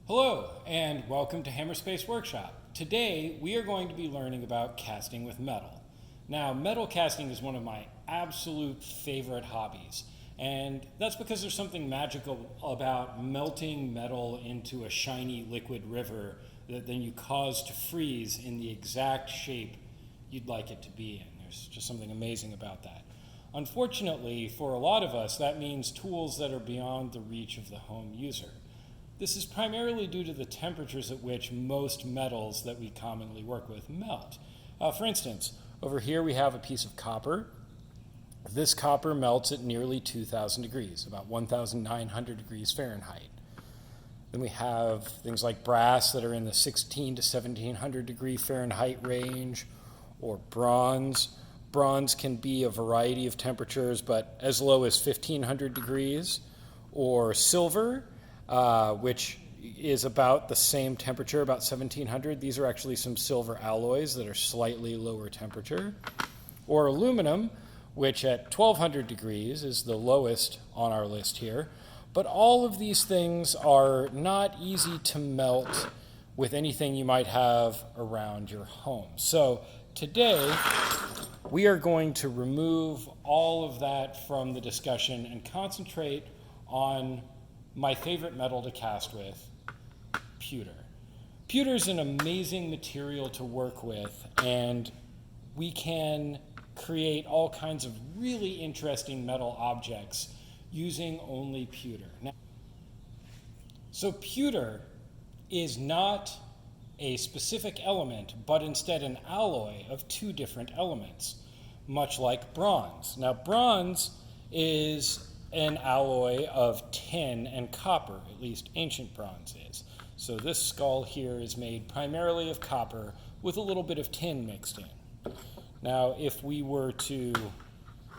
Hello, and welcome to Hammerspace Workshop. Today, we are going to be learning about casting with metal. Now, metal casting is one of my absolute favorite hobbies, and that's because there's something magical about melting metal into a shiny liquid river that then you cause to freeze in the exact shape you'd like it to be in. There's just something amazing about that. Unfortunately, for a lot of us, that means tools that are beyond the reach of the home user. This is primarily due to the temperatures at which most metals that we commonly work with melt. For instance, over here we have a piece of copper. This copper melts at nearly 2,000 degrees, about 1,900 degrees Fahrenheit. Then we have things like brass that are in the 16 to 1,700 degree Fahrenheit range, or bronze. Bronze can be a variety of temperatures, but as low as 1,500 degrees, or silver, which is about the same temperature, about 1700. These are actually some silver alloys that are slightly lower temperature. Or aluminum, which at 1200 degrees is the lowest on our list here. But all of these things are not easy to melt with anything you might have around your home. So today, we are going to remove all of that from the discussion and concentrate on my favorite metal to cast with, pewter. Pewter is an amazing material to work with, and we can create all kinds of really interesting metal objects using only pewter. So pewter is not a specific element, but instead an alloy of two different elements, much like bronze. Now, bronze is an alloy of tin and copper, at least ancient bronze is. So this skull here is made primarily of copper with a little bit of tin mixed in. Now, if we were to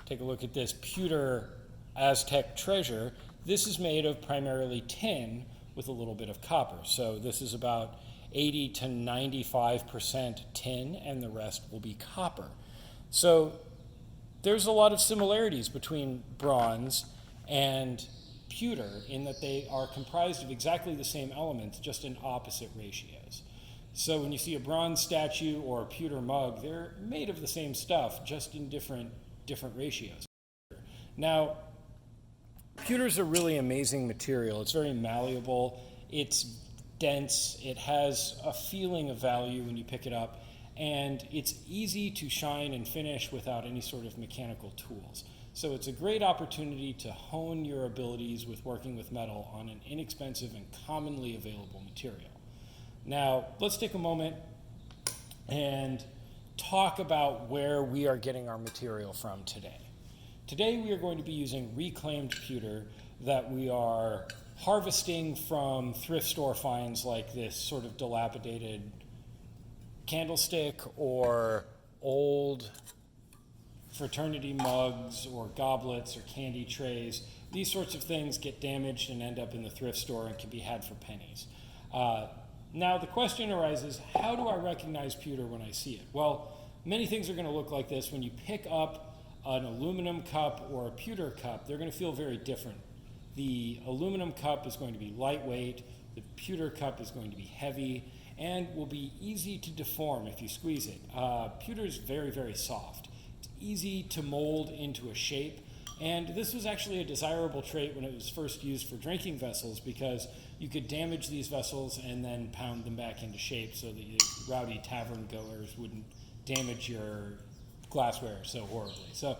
take a look at this pewter Aztec treasure, this is made of primarily tin with a little bit of copper. So this is about 80 to 95% tin, and the rest will be copper. So there's a lot of similarities between bronze and pewter in that they are comprised of exactly the same elements, just in opposite ratios. So when you see a bronze statue or a pewter mug, they're made of the same stuff, just in different ratios. Now, pewter is a really amazing material. It's very malleable, it's dense, it has a feeling of value when you pick it up, and it's easy to shine and finish without any sort of mechanical tools. So it's a great opportunity to hone your abilities with working with metal on an inexpensive and commonly available material. Now, let's take a moment and talk about where we are getting our material from today. Today we are going to be using reclaimed pewter that we are harvesting from thrift store finds like this sort of dilapidated candlestick or old fraternity mugs or goblets or candy trays. These sorts of things get damaged and end up in the thrift store and can be had for pennies. Now the question arises, how do I recognize pewter when I see it? Well, many things are going to look like this. When you pick up an aluminum cup or a pewter cup, they're going to feel very different. The aluminum cup is going to be lightweight, the pewter cup is going to be heavy, and will be easy to deform if you squeeze it. Pewter is very, very soft. It's easy to mold into a shape, and this was actually a desirable trait when it was first used for drinking vessels, because you could damage these vessels and then pound them back into shape so that the rowdy tavern goers wouldn't damage your glassware so horribly. So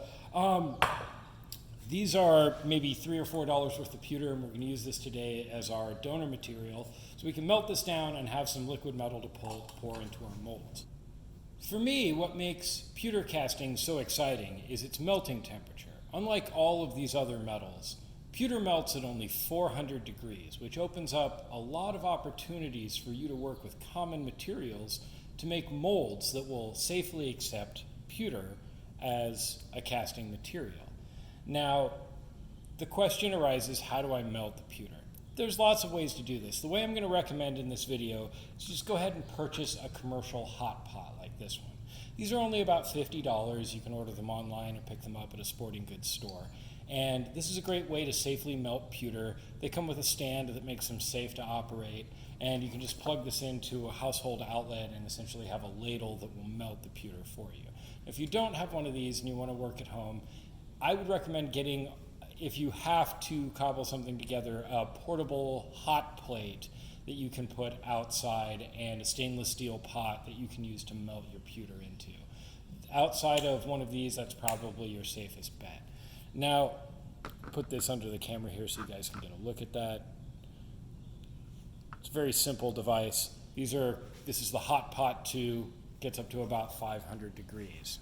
these are maybe $3 or $4 worth of pewter, and we're going to use this today as our donor material so we can melt this down and have some liquid metal to pour into our molds. For me, what makes pewter casting so exciting is its melting temperature. Unlike all of these other metals, pewter melts at only 400 degrees, which opens up a lot of opportunities for you to work with common materials to make molds that will safely accept pewter as a casting material. Now, the question arises, how do I melt the pewter? There's lots of ways to do this. The way I'm going to recommend in this video is just go ahead and purchase a commercial hot pot like this one. These are only about $50. You can order them online or pick them up at a sporting goods store. And this is a great way to safely melt pewter. They come with a stand that makes them safe to operate, and you can just plug this into a household outlet and essentially have a ladle that will melt the pewter for you. If you don't have one of these and you want to work at home, I would recommend getting, if you have to cobble something together, a portable hot plate that you can put outside and a stainless steel pot that you can use to melt your pewter into. Outside of one of these, that's probably your safest bet. Now, put this under the camera here so you guys can get a look at that. It's a very simple device. This is the hot pot 2, gets up to about 500 degrees.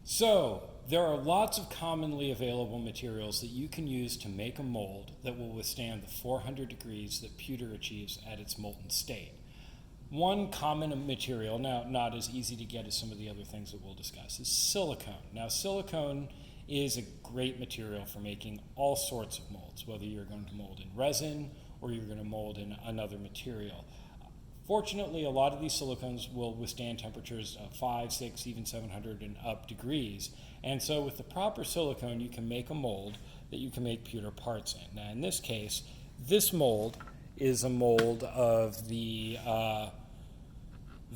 So, there are lots of commonly available materials that you can use to make a mold that will withstand the 400 degrees that pewter achieves at its molten state. One common material, now not as easy to get as some of the other things that we'll discuss, is silicone. Now, silicone is a great material for making all sorts of molds, whether you're going to mold in resin or you're going to mold in another material. Fortunately, a lot of these silicones will withstand temperatures of 5, 6, even 700 and up degrees. And so with the proper silicone, you can make a mold that you can make pewter parts in. Now in this case, this mold is a mold of the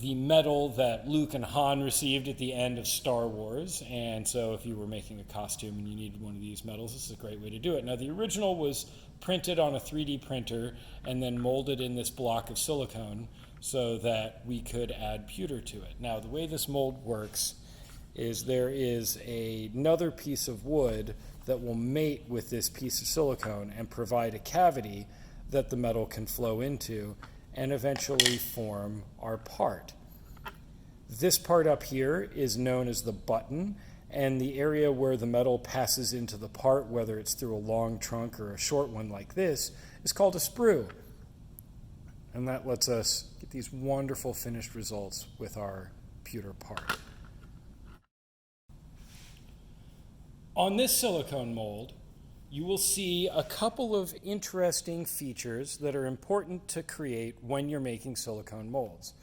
medal that Luke and Han received at the end of Star Wars. And so if you were making a costume and you needed one of these medals, this is a great way to do it. Now the original was printed on a 3D printer and then molded in this block of silicone so that we could add pewter to it. Now the way this mold works is there is another piece of wood that will mate with this piece of silicone and provide a cavity that the metal can flow into and eventually form our part. This part up here is known as the button, and the area where the metal passes into the part, whether it's through a long trunk or a short one like this, is called a sprue. And that lets us get these wonderful finished results with our pewter part. On this silicone mold, you will see a couple of interesting features that are important to create when you're making silicone molds.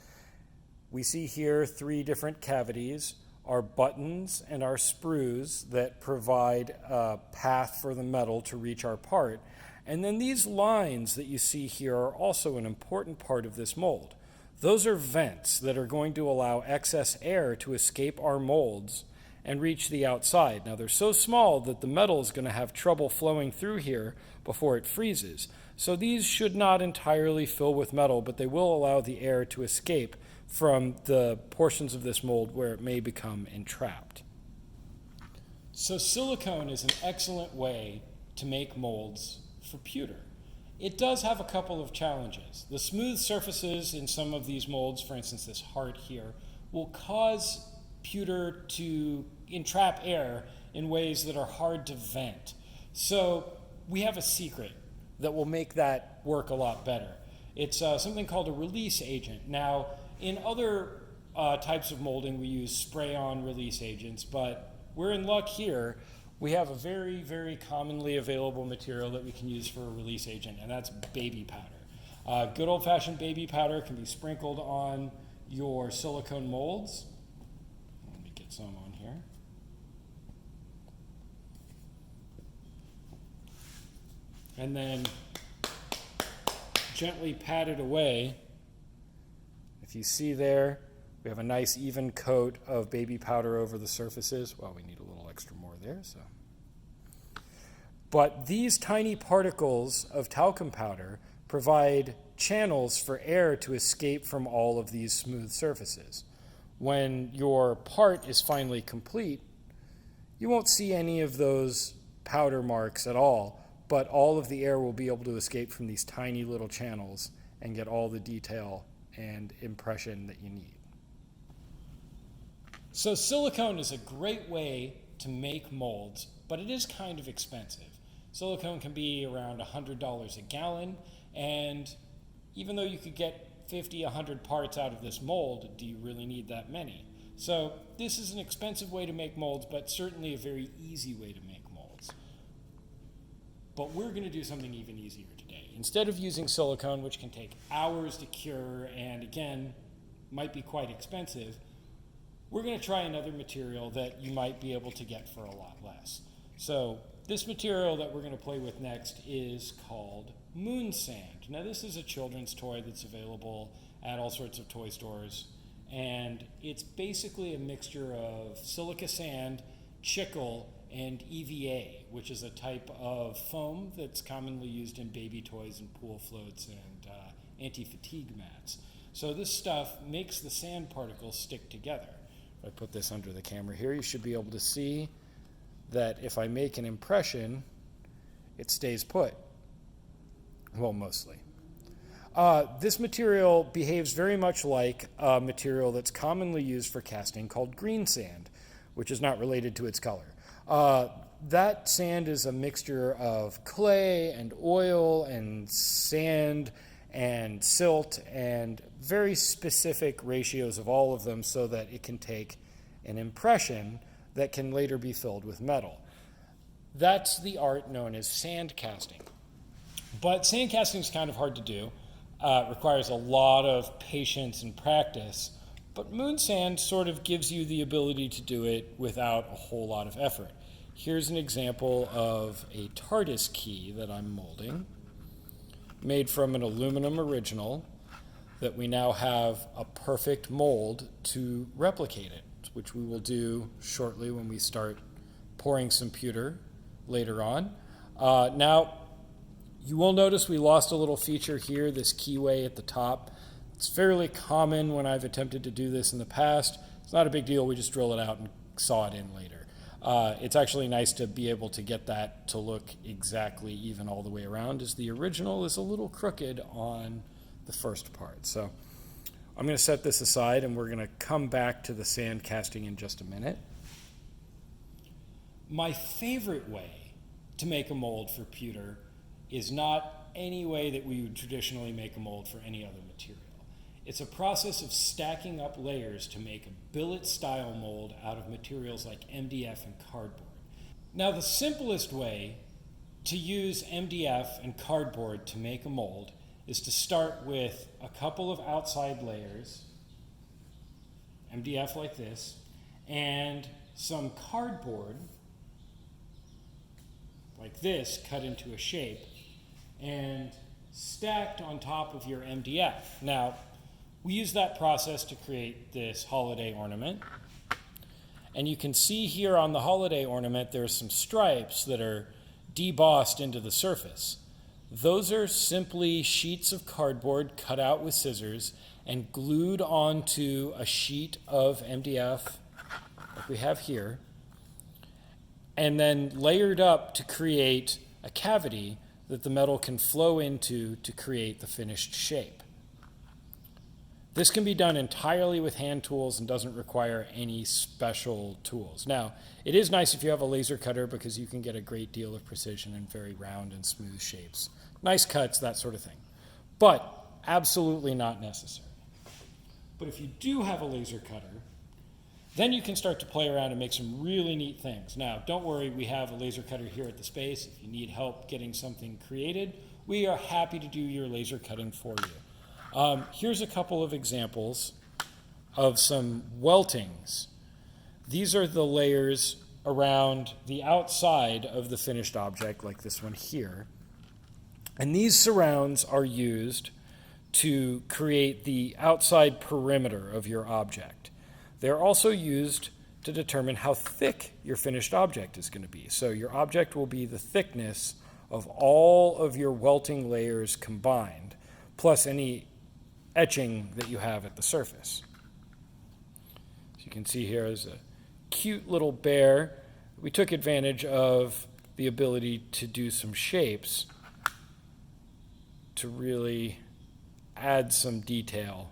We see here 3 different cavities, our buttons and our sprues that provide a path for the metal to reach our part. And then these lines that you see here are also an important part of this mold. Those are vents that are going to allow excess air to escape our molds and reach the outside. Now they're so small that the metal is going to have trouble flowing through here before it freezes. So these should not entirely fill with metal, but they will allow the air to escape from the portions of this mold where it may become entrapped. So silicone is an excellent way to make molds for pewter. It does have a couple of challenges. The smooth surfaces in some of these molds, for instance this heart here, will cause pewter to entrap air in ways that are hard to vent. So we have a secret that will make that work a lot better. It's something called a release agent. Now, in other types of molding, we use spray-on release agents, but we're in luck here. We have a very, very commonly available material that we can use for a release agent, and that's baby powder. Good old-fashioned baby powder can be sprinkled on your silicone molds. Let me get some on here. And then gently pat it away. If you see there, we have a nice even coat of baby powder over the surfaces. Well, we need a little extra more there, so. But these tiny particles of talcum powder provide channels for air to escape from all of these smooth surfaces. When your part is finally complete, you won't see any of those powder marks at all, but all of the air will be able to escape from these tiny little channels and get all the detail and impression that you need. So silicone is a great way to make molds, but it is kind of expensive. Silicone can be around $100 a gallon, and even though you could get 50, 100 parts out of this mold, do you really need that many? So this is an expensive way to make molds, but certainly a very easy way to make molds. But we're going to do something even easier today. Instead of using silicone, which can take hours to cure and again, might be quite expensive, we're going to try another material that you might be able to get for a lot less. So this material that we're going to play with next is called moon sand. Now this is a children's toy that's available at all sorts of toy stores, and it's basically a mixture of silica sand, chicle, and EVA, which is a type of foam that's commonly used in baby toys and pool floats and anti-fatigue mats. So this stuff makes the sand particles stick together. If I put this under the camera here, you should be able to see that if I make an impression, it stays put. Well, mostly. This material behaves very much like a material that's commonly used for casting called green sand, which is not related to its color. That sand is a mixture of clay and oil and sand and silt and very specific ratios of all of them so that it can take an impression that can later be filled with metal. That's the art known as sand casting. But sand casting is kind of hard to do. It requires a lot of patience and practice, but moon sand sort of gives you the ability to do it without a whole lot of effort. Here's an example of a TARDIS key that I'm molding, made from an aluminum original that we now have a perfect mold to replicate it, which we will do shortly when we start pouring some pewter later on. Now, you will notice we lost a little feature here, this keyway at the top. It's fairly common when I've attempted to do this in the past. It's not a big deal, we just drill it out and saw it in later. It's actually nice to be able to get that to look exactly even all the way around, as the original is a little crooked on the first part. So I'm going to set this aside and we're going to come back to the sand casting in just a minute. My favorite way to make a mold for pewter is not any way that we would traditionally make a mold for any other material. It's a process of stacking up layers to make a billet style mold out of materials like MDF and cardboard. Now, the simplest way to use MDF and cardboard to make a mold is to start with a couple of outside layers, MDF like this, and some cardboard like this cut into a shape and stacked on top of your MDF. Now, we use that process to create this holiday ornament. And you can see here on the holiday ornament, there's some stripes that are debossed into the surface. Those are simply sheets of cardboard cut out with scissors and glued onto a sheet of MDF, like we have here, and then layered up to create a cavity that the metal can flow into to create the finished shape. This can be done entirely with hand tools and doesn't require any special tools. Now, it is nice if you have a laser cutter because you can get a great deal of precision in very round and smooth shapes. Nice cuts, that sort of thing. But absolutely not necessary. But if you do have a laser cutter, then you can start to play around and make some really neat things. Now, don't worry, we have a laser cutter here at the space. If you need help getting something created, we are happy to do your laser cutting for you. Here's a couple of examples of some weltings. These are the layers around the outside of the finished object, like this one here. And these surrounds are used to create the outside perimeter of your object. They're also used to determine how thick your finished object is going to be. So your object will be the thickness of all of your welting layers combined, plus any etching that you have at the surface. So you can see here is a cute little bear. We took advantage of the ability to do some shapes to really add some detail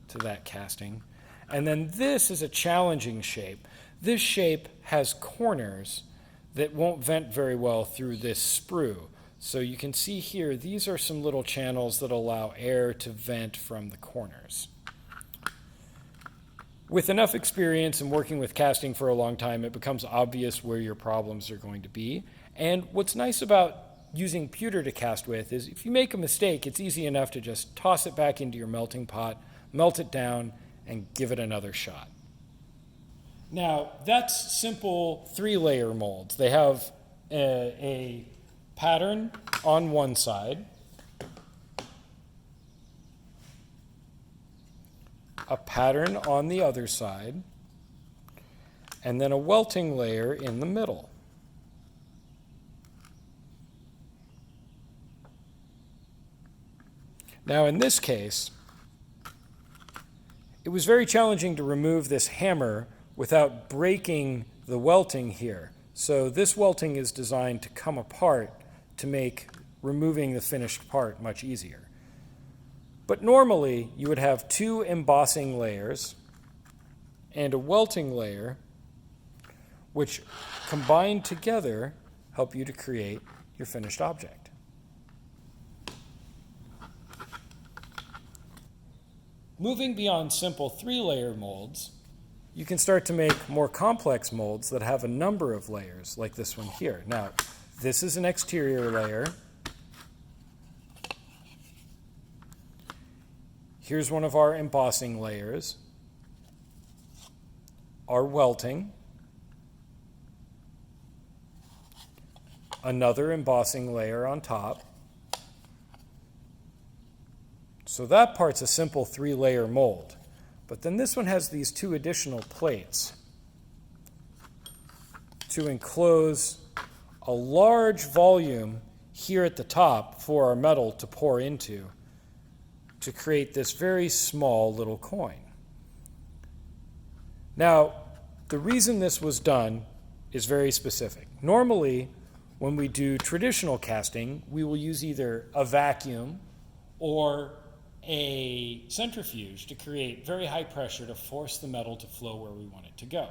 to that casting. And then this is a challenging shape. This shape has corners that won't vent very well through this sprue. So you can see here, these are some little channels that allow air to vent from the corners. With enough experience and working with casting for a long time, it becomes obvious where your problems are going to be. And what's nice about using pewter to cast with is if you make a mistake, it's easy enough to just toss it back into your melting pot, melt it down, and give it another shot. Now, that's simple 3-layer molds. They have a pattern on one side, a pattern on the other side, and then a welting layer in the middle. Now, in this case, it was very challenging to remove this hammer without breaking the welting here. So this welting is designed to come apart to make removing the finished part much easier. But normally, you would have 2 embossing layers and a welting layer, which combined together help you to create your finished object. Moving beyond simple 3-layer molds, you can start to make more complex molds that have a number of layers, like this one here. Now, this is an exterior layer. Here's one of our embossing layers, our welting, another embossing layer on top. So that part's a simple 3-layer mold. But then this one has these 2 additional plates to enclose a large volume here at the top for our metal to pour into to create this very small little coin. Now, the reason this was done is very specific. Normally, when we do traditional casting, we will use either a vacuum or a centrifuge to create very high pressure to force the metal to flow where we want it to go.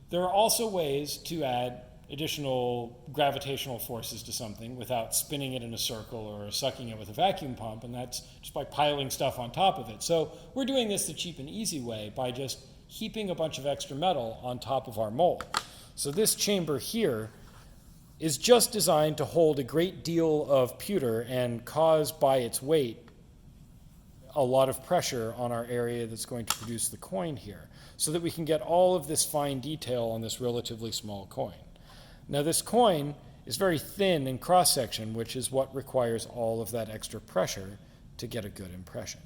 There are also ways to add additional gravitational forces to something without spinning it in a circle or sucking it with a vacuum pump, and that's just by piling stuff on top of it. So we're doing this the cheap and easy way by just heaping a bunch of extra metal on top of our mold. So this chamber here is just designed to hold a great deal of pewter and cause by its weight a lot of pressure on our area that's going to produce the coin here, so that we can get all of this fine detail on this relatively small coin. Now this coin is very thin in cross-section, which is what requires all of that extra pressure to get a good impression.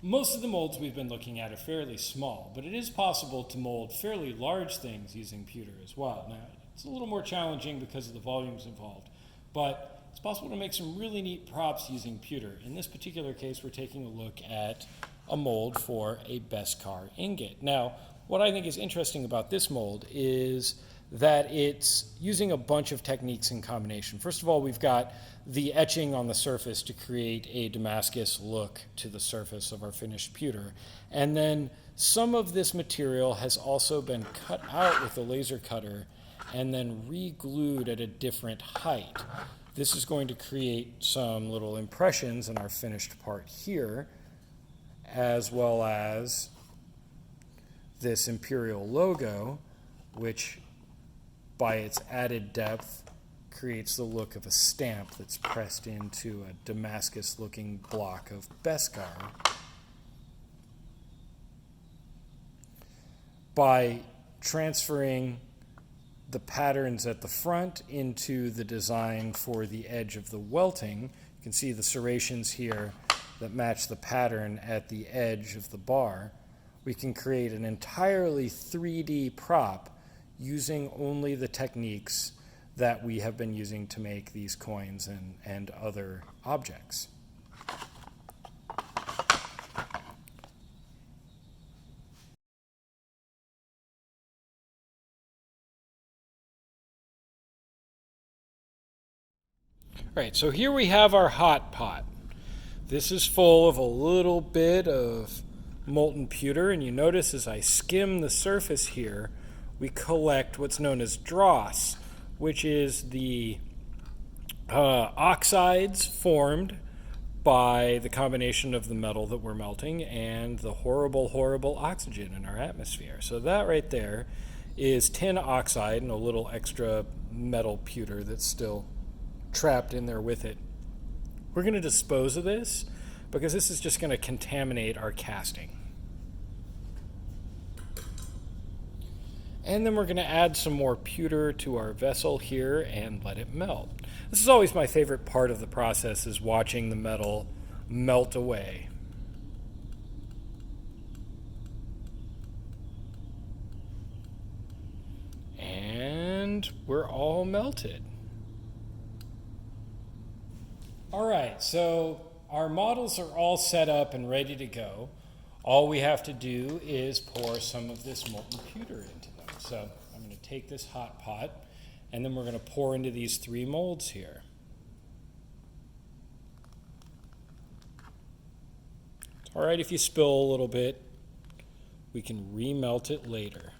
Most of the molds we've been looking at are fairly small, but it is possible to mold fairly large things using pewter as well. Now, it's a little more challenging because of the volumes involved, but it's possible to make some really neat props using pewter. In this particular case, we're taking a look at a mold for a Beskar ingot. Now, what I think is interesting about this mold is that it's using a bunch of techniques in combination. First of all, we've got the etching on the surface to create a Damascus look to the surface of our finished pewter. And then some of this material has also been cut out with a laser cutter and then re-glued at a different height. This is going to create some little impressions in our finished part here, as well as this Imperial logo, which by its added depth creates the look of a stamp that's pressed into a Damascus-looking block of Beskar. By transferring the patterns at the front into the design for the edge of the welting, you can see the serrations here that match the pattern at the edge of the bar. We can create an entirely 3D prop using only the techniques that we have been using to make these coins and other objects. Right, so here we have our hot pot. This is full of a little bit of molten pewter, and you notice as I skim the surface here, we collect what's known as dross, which is the oxides formed by the combination of the metal that we're melting and the horrible, horrible oxygen in our atmosphere. So that right there is tin oxide and a little extra metal pewter that's still trapped in there with it. We're going to dispose of this because this is just going to contaminate our casting. And then we're going to add some more pewter to our vessel here and let it melt. This is always my favorite part of the process, is watching the metal melt away. And we're all melted. All right, so our models are all set up and ready to go. All we have to do is pour some of this molten pewter into them. So I'm going to take this hot pot, and then we're going to pour into these 3 molds here. It's all right if you spill a little bit. We can remelt it later.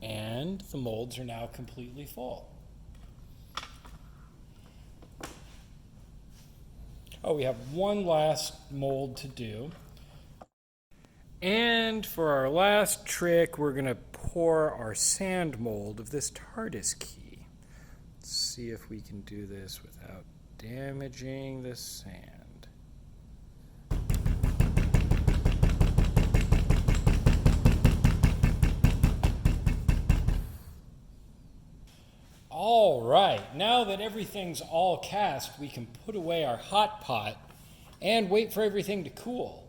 And the molds are now completely full. Oh, we have one last mold to do. And for our last trick, we're going to pour our sand mold of this TARDIS key. Let's see if we can do this without damaging the sand. All right, now that everything's all cast, we can put away our hot pot and wait for everything to cool.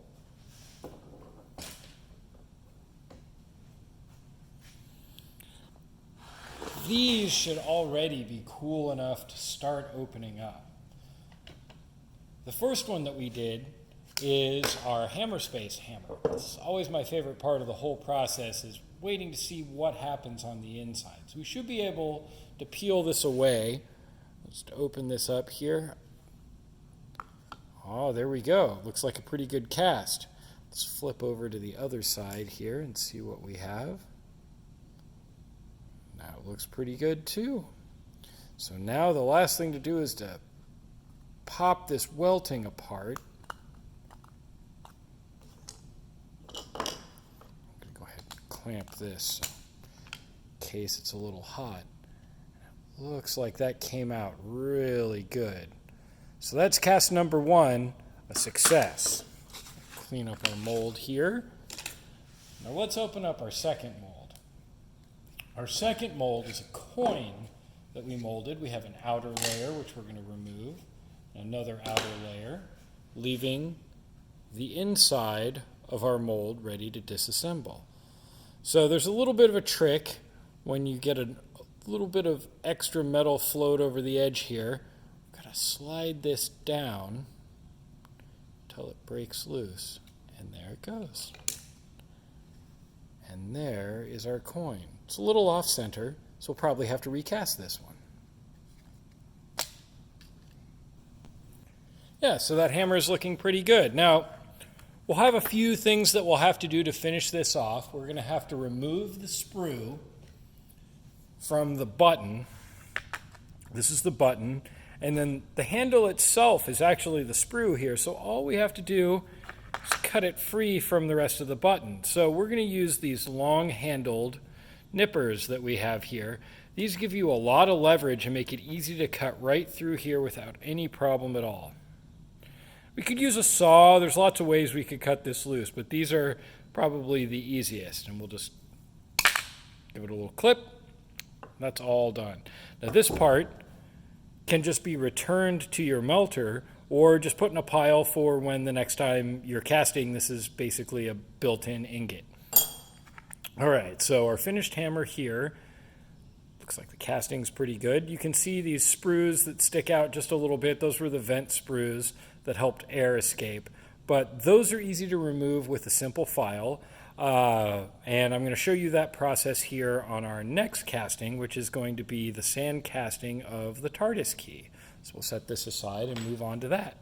These should already be cool enough to start opening up. The first one that we did is our hammer space hammer. It's always my favorite part of the whole process, is waiting to see what happens on the inside. So we should be able to peel this away. Let's open this up here. Oh, there we go. Looks like a pretty good cast. Let's flip over to the other side here and see what we have. Now it looks pretty good too. So now the last thing to do is to pop this welting apart. I'm going to go ahead and clamp this in case it's a little hot. Looks like that came out really good. So that's cast number 1, a success. Clean up our mold here. Now let's open up our second mold. Our second mold is a coin that we molded. We have an outer layer, which we're going to remove, another outer layer, leaving the inside of our mold ready to disassemble. So there's a little bit of a trick when you get a little bit of extra metal float over the edge here. We've got to slide this down until it breaks loose. And there it goes. And there is our coin. It's a little off center, so we'll probably have to recast this one. Yeah, so that hammer is looking pretty good. Now, we'll have a few things that we'll have to do to finish this off. We're going to have to remove the sprue from the button. This is the button, and then the handle itself is actually the sprue here, so all we have to do is cut it free from the rest of the button. So we're going to use these long-handled nippers that we have here. These give you a lot of leverage and make it easy to cut right through here without any problem at all. We could use a saw. There's lots of ways we could cut this loose, but these are probably the easiest, and we'll just give it a little clip. That's all done. Now this part can just be returned to your melter or just put in a pile for when the next time you're casting. This is basically a built-in ingot. All right, so our finished hammer here. Looks like the casting's pretty good. You can see these sprues that stick out just a little bit. Those were the vent sprues that helped air escape. But those are easy to remove with a simple file. And I'm going to show you that process here on our next casting, which is going to be the sand casting of the TARDIS key. So we'll set this aside and move on to that.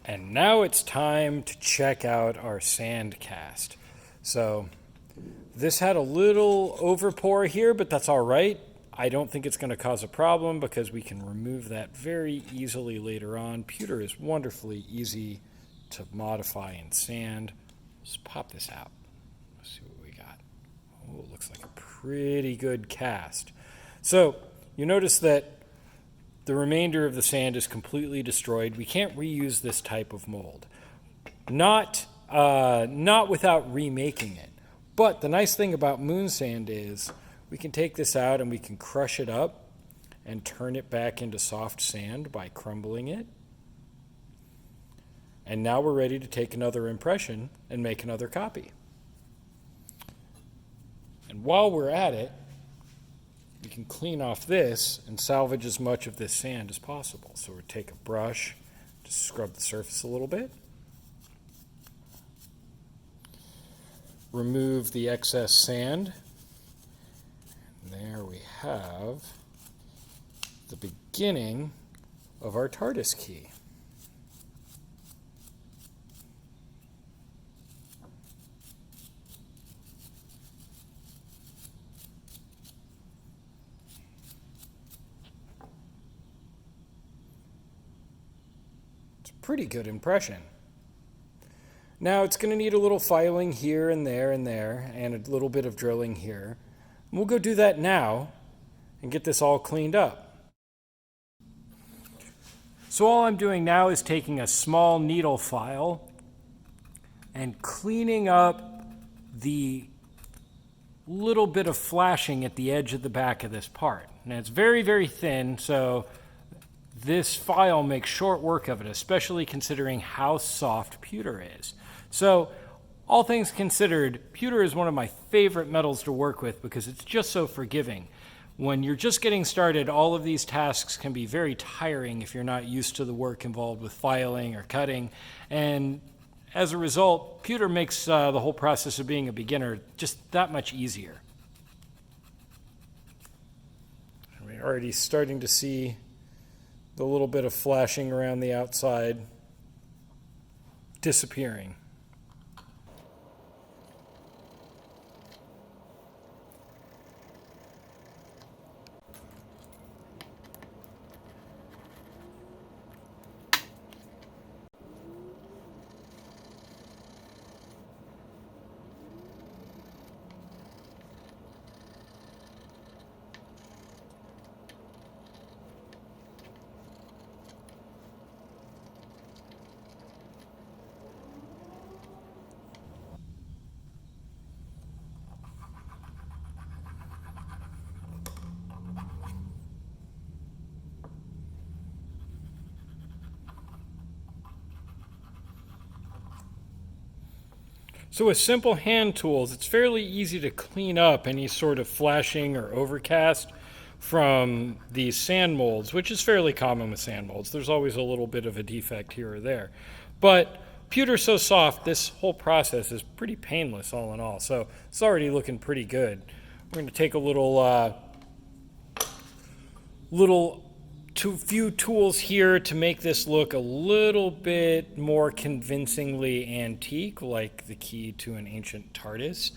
And now it's time to check out our sand cast. So this had a little overpour here, but that's all right. I don't think it's going to cause a problem because we can remove that very easily later on. Pewter is wonderfully easy to modify in sand. Let's pop this out. Let's see what we got. Oh, it looks like a pretty good cast. So you notice that the remainder of the sand is completely destroyed. We can't reuse this type of mold. Not without remaking it. But the nice thing about moon sand is we can take this out and we can crush it up and turn it back into soft sand by crumbling it. And now we're ready to take another impression and make another copy. And while we're at it, we can clean off this and salvage as much of this sand as possible. So we'll take a brush to scrub the surface a little bit. Remove the excess sand. And there we have the beginning of our TARDIS key. It's a pretty good impression. Now it's going to need a little filing here and there and a little bit of drilling here. And we'll go do that now and get this all cleaned up. So all I'm doing now is taking a small needle file and cleaning up the little bit of flashing at the edge of the back of this part. Now it's very, very thin, so this file makes short work of it, especially considering how soft pewter is. So all things considered, pewter is one of my favorite metals to work with because it's just so forgiving. When you're just getting started, all of these tasks can be very tiring if you're not used to the work involved with filing or cutting. And as a result, pewter makes the whole process of being a beginner just that much easier. We're already starting to see the little bit of flashing around the outside disappearing. So with simple hand tools, it's fairly easy to clean up any sort of flashing or overcast from these sand molds, which is fairly common with sand molds. There's always a little bit of a defect here or there. But pewter's so soft, this whole process is pretty painless all in all. So it's already looking pretty good. We're going to take a few tools here to make this look a little bit more convincingly antique, like the key to an ancient TARDIS.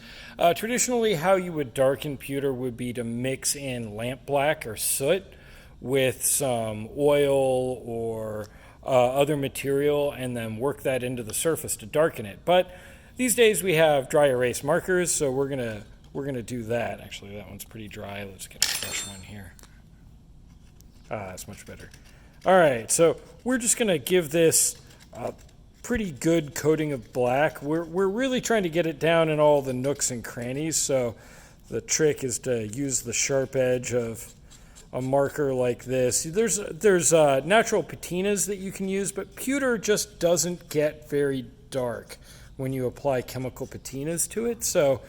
Traditionally, how you would darken pewter would be to mix in lamp black or soot with some oil or other material and then work that into the surface to darken it. But these days we have dry erase markers, so we're gonna do that. Actually, that one's pretty dry. Let's get a fresh one here. That's much better. All right, so we're just going to give this a pretty good coating of black. We're really trying to get it down in all the nooks and crannies, so the trick is to use the sharp edge of a marker like this. There's natural patinas that you can use, but pewter just doesn't get very dark when you apply chemical patinas to it, so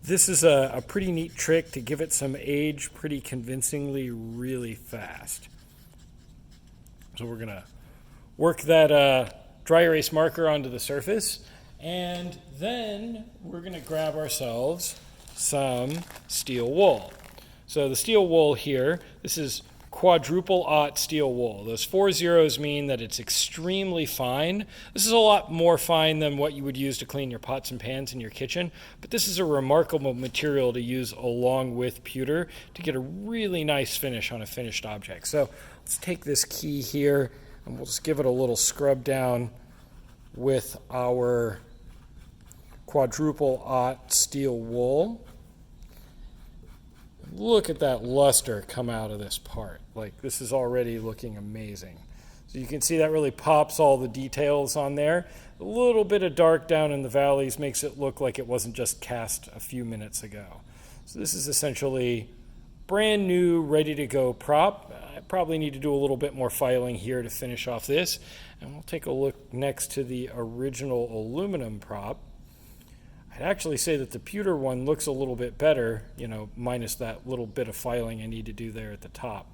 this is a pretty neat trick to give it some age pretty convincingly really fast. So we're going to work that dry erase marker onto the surface, and then we're going to grab ourselves some steel wool. So the steel wool here, this is quadruple aught steel wool. Those 4 zeros mean that it's extremely fine. This is a lot more fine than what you would use to clean your pots and pans in your kitchen, but this is a remarkable material to use along with pewter to get a really nice finish on a finished object. So let's take this key here and we'll just give it a little scrub down with our quadruple aught steel wool. look at that luster come out of this part. Like, this is already looking amazing. So you can see that really pops all the details on there. A little bit of dark down in the valleys makes it look like it wasn't just cast a few minutes ago. So this is essentially brand new, ready to go prop. I probably need to do a little bit more filing here to finish off this. And we'll take a look next to the original aluminum prop. I'd actually say that the pewter one looks a little bit better, you know, minus that little bit of filing I need to do there at the top.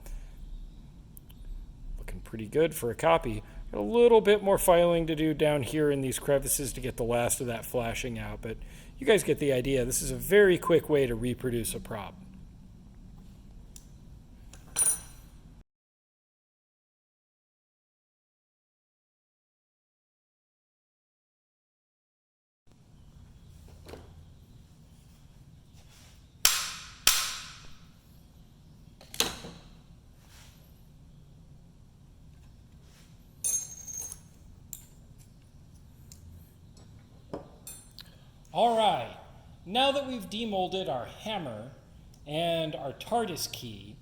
Looking pretty good for a copy. Got a little bit more filing to do down here in these crevices to get the last of that flashing out, but you guys get the idea. This is a very quick way to reproduce a prop. All right, now that we've demolded our hammer and our TARDIS key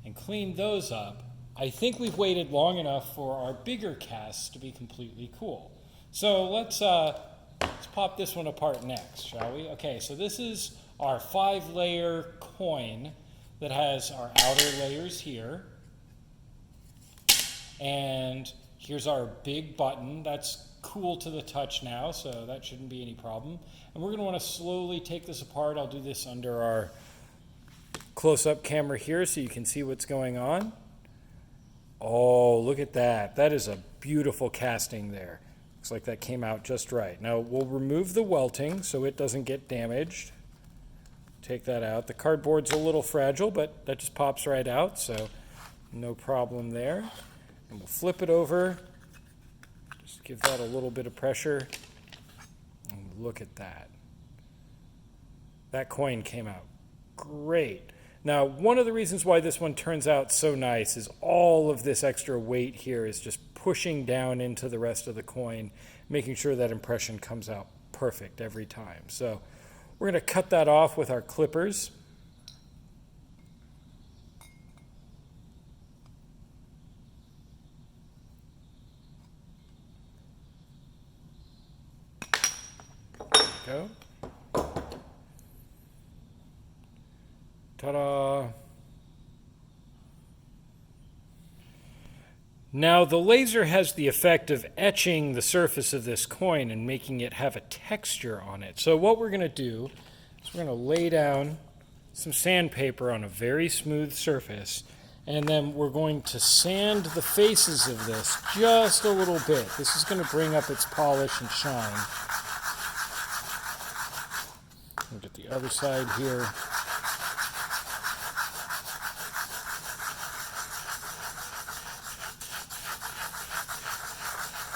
and cleaned those up, I think we've waited long enough for our bigger casts to be completely cool. So let's pop this one apart next, shall we? Okay, so this is our 5-layer coin that has our outer layers here. And here's our big button. That's cool to the touch now, so that shouldn't be any problem. And we're going to want to slowly take this apart. I'll do this under our close-up camera here so you can see what's going on. Oh, look at that. That is a beautiful casting there. Looks like that came out just right. Now we'll remove the welting so it doesn't get damaged. Take that out. The cardboard's a little fragile, but that just pops right out, so no problem there. And we'll flip it over. Just give that a little bit of pressure. And look at that. That coin came out great. Now, one of the reasons why this one turns out so nice is all of this extra weight here is just pushing down into the rest of the coin, making sure that impression comes out perfect every time. So we're going to cut that off with our clippers. Go. Ta-da! Now the laser has the effect of etching the surface of this coin and making it have a texture on it. So what we're going to do is we're going to lay down some sandpaper on a very smooth surface, and then we're going to sand the faces of this just a little bit. This is going to bring up its polish and shine. Look at the other side here.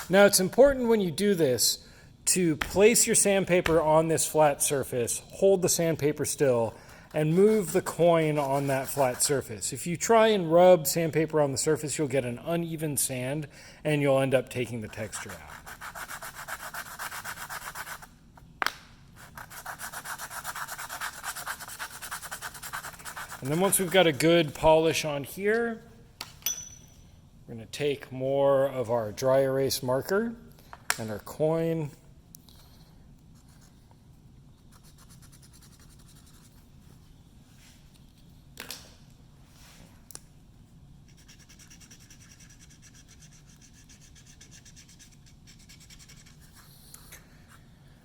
Now it's important when you do this to place your sandpaper on this flat surface, hold the sandpaper still, and move the coin on that flat surface. If you try and rub sandpaper on the surface, you'll get an uneven sand and you'll end up taking the texture out. And then once we've got a good polish on here, we're going to take more of our dry erase marker and our coin.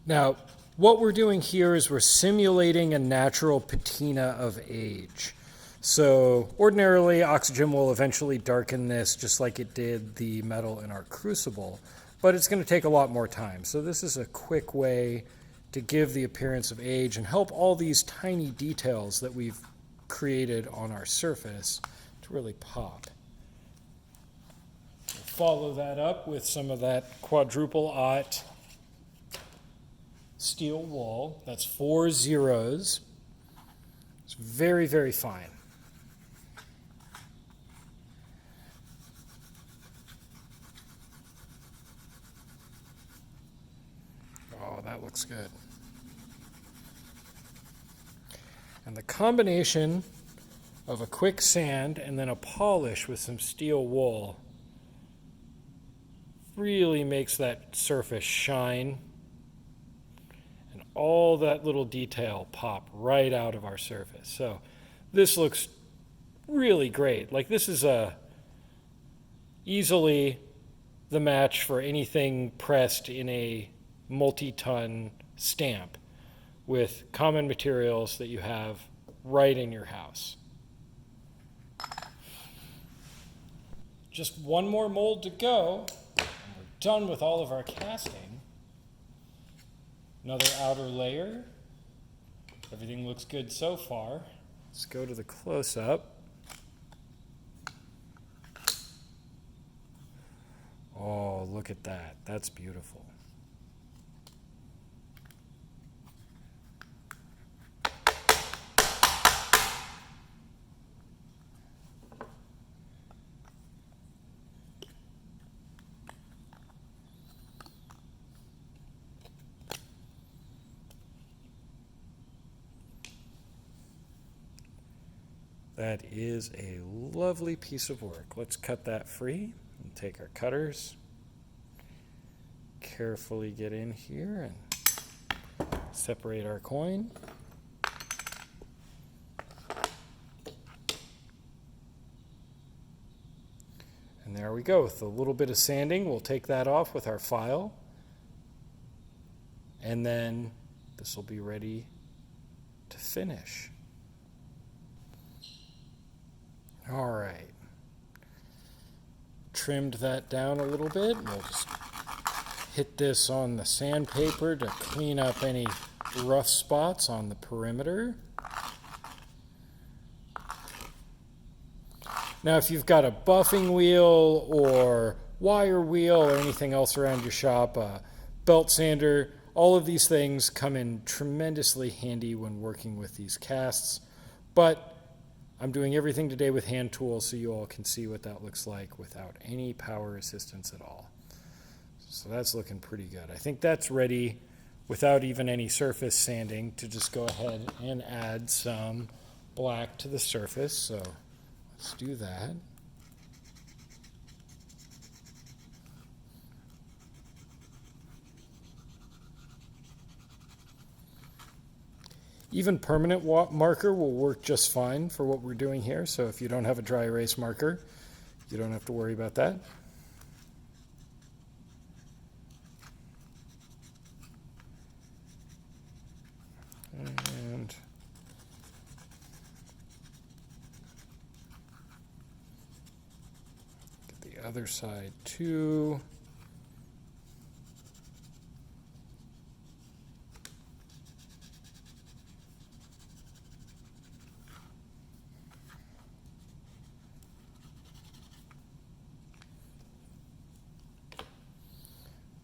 Now, what we're doing here is we're simulating a natural patina of age. So ordinarily, oxygen will eventually darken this just like it did the metal in our crucible, but it's going to take a lot more time. So this is a quick way to give the appearance of age and help all these tiny details that we've created on our surface to really pop. We'll follow that up with some of that quadruple-aught steel wool. That's 4 zeros. It's very, very fine. Oh, that looks good. And the combination of a quick sand and then a polish with some steel wool really makes that surface shine, and all that little detail pop right out of our surface. So this looks really great. Like, this is easily the match for anything pressed in a multi-ton stamp with common materials that you have right in your house. Just one more mold to go, and we're done with all of our casting. Another outer layer. Everything looks good so far. Let's go to the close-up. Oh, look at that. That's beautiful. That is a lovely piece of work. Let's cut that free and take our cutters. Carefully get in here and separate our coin. And there we go. With a little bit of sanding, we'll take that off with our file. And then this will be ready to finish. All right. Trimmed that down a little bit. We'll just hit this on the sandpaper to clean up any rough spots on the perimeter. Now, if you've got a buffing wheel or wire wheel or anything else around your shop, a belt sander, all of these things come in tremendously handy when working with these casts. But I'm doing everything today with hand tools so you all can see what that looks like without any power assistance at all. So that's looking pretty good. I think that's ready without even any surface sanding to just go ahead and add some black to the surface. So let's do that. Even permanent marker will work just fine for what we're doing here. So if you don't have a dry erase marker, you don't have to worry about that. And get the other side too.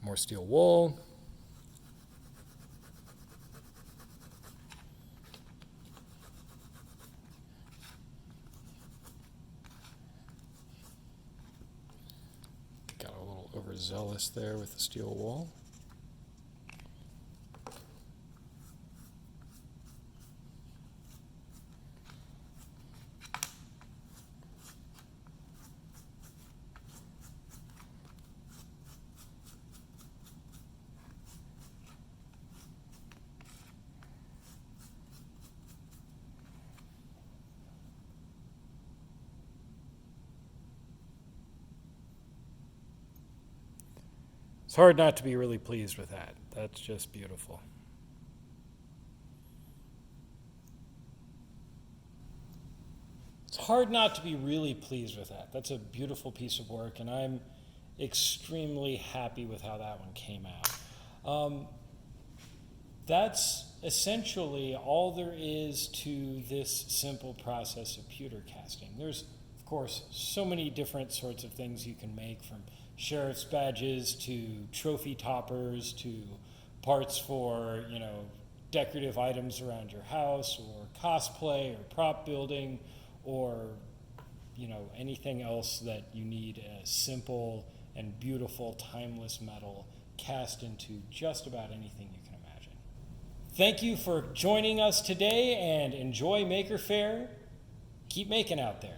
More steel wool. Got a little overzealous there with the steel wool. It's hard not to be really pleased with that. That's just beautiful. It's hard not to be really pleased with that. That's a beautiful piece of work, and I'm extremely happy with how that one came out. That's essentially all there is to this simple process of pewter casting. There's, of course, so many different sorts of things you can make, from sheriff's badges to trophy toppers to parts for, decorative items around your house, or cosplay or prop building, or, anything else that you need a simple and beautiful, timeless metal cast into just about anything you can imagine. Thank you for joining us today, and enjoy Maker Faire. Keep making out there.